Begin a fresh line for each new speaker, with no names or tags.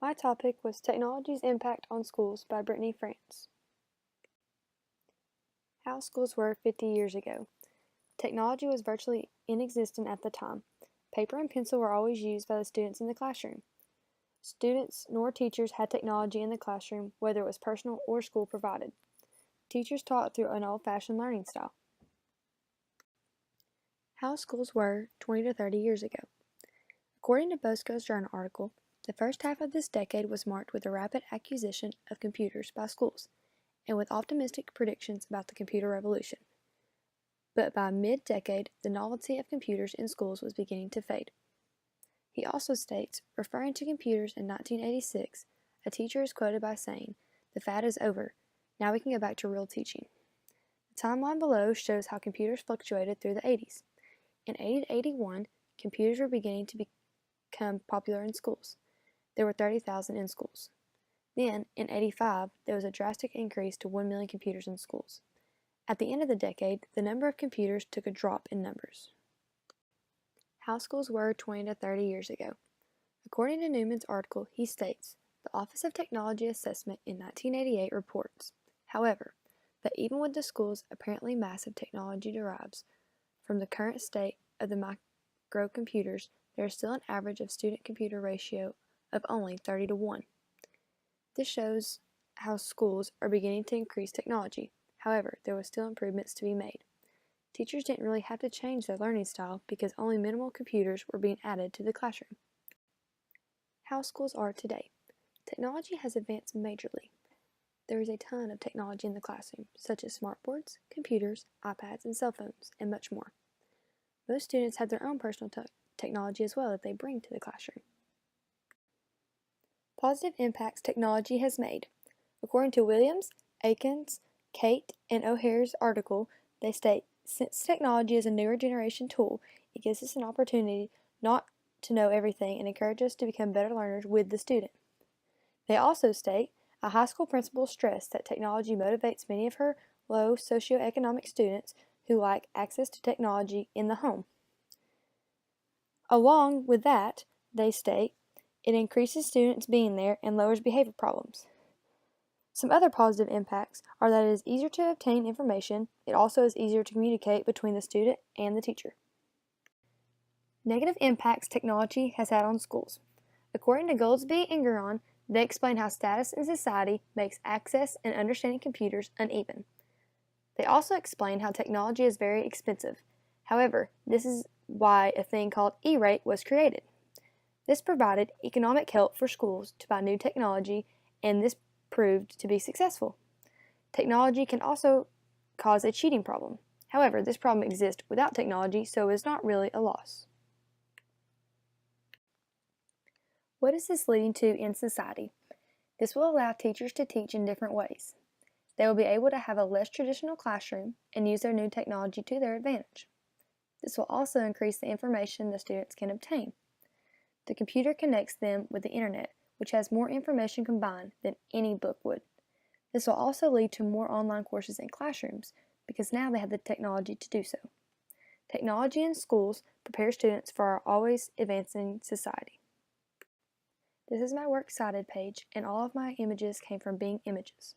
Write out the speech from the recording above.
My topic was Technology's Impact on Schools by Brittney Franse. How schools were 50 years ago. Technology was virtually inexistent at the time. Paper and pencil were always used by the students in the classroom. Students nor teachers had technology in the classroom, whether it was personal or school provided. Teachers taught through an old-fashioned learning style. How schools were 20 to 30 years ago. According to Bosco's Journal article, the first half of this decade was marked with a rapid acquisition of computers by schools, and with optimistic predictions about the computer revolution. But by mid-decade, the novelty of computers in schools was beginning to fade. He also states, referring to computers in 1986, a teacher is quoted by saying, "The fad is over. Now we can go back to real teaching." The timeline below shows how computers fluctuated through the 80s. In 80 to 81, computers were beginning to become popular in schools. There were 30,000 in schools. Then, in 85, there was a drastic increase to 1 million computers in schools. At the end of the decade, the number of computers took a drop in numbers. How schools were 20 to 30 years ago. According to Newman's article, he states, the Office of Technology Assessment in 1988 reports, however, that even with the schools' apparently massive technology derives from the current state of the microcomputers, there is still an average of student-computer ratio of only 30 to 1. This shows how schools are beginning to increase technology. However, there were still improvements to be made. Teachers didn't really have to change their learning style because only minimal computers were being added to the classroom. How schools are today. Technology has advanced majorly. There is a ton of technology in the classroom, such as smartboards, computers, iPads, and cell phones, and much more. Most students have their own personal technology as well that they bring to the classroom. Positive impacts technology has made. According to Williams, Aikens, Kate, and O'Hare's article, they state, since technology is a newer generation tool, it gives us an opportunity not to know everything and encourages us to become better learners with the student. They also state, a high school principal stressed that technology motivates many of her low socioeconomic students who like access to technology in the home. Along with that, they state, it increases students being there and lowers behavior problems. Some other positive impacts are that it is easier to obtain information. It also is easier to communicate between the student and the teacher. Negative impacts technology has had on schools. According to Goldsby and Guerin, they explain how status in society makes access and understanding computers uneven. They also explain how technology is very expensive. However, this is why a thing called E-rate was created. This provided economic help for schools to buy new technology, and this proved to be successful. Technology can also cause a cheating problem. However, this problem exists without technology, so it is not really a loss. What is this leading to in society? This will allow teachers to teach in different ways. They will be able to have a less traditional classroom and use their new technology to their advantage. This will also increase the information the students can obtain. The computer connects them with the internet, which has more information combined than any book would. This will also lead to more online courses in classrooms because now they have the technology to do so. Technology in schools prepares students for our always advancing society. This is my works cited page, and all of my images came from Bing Images.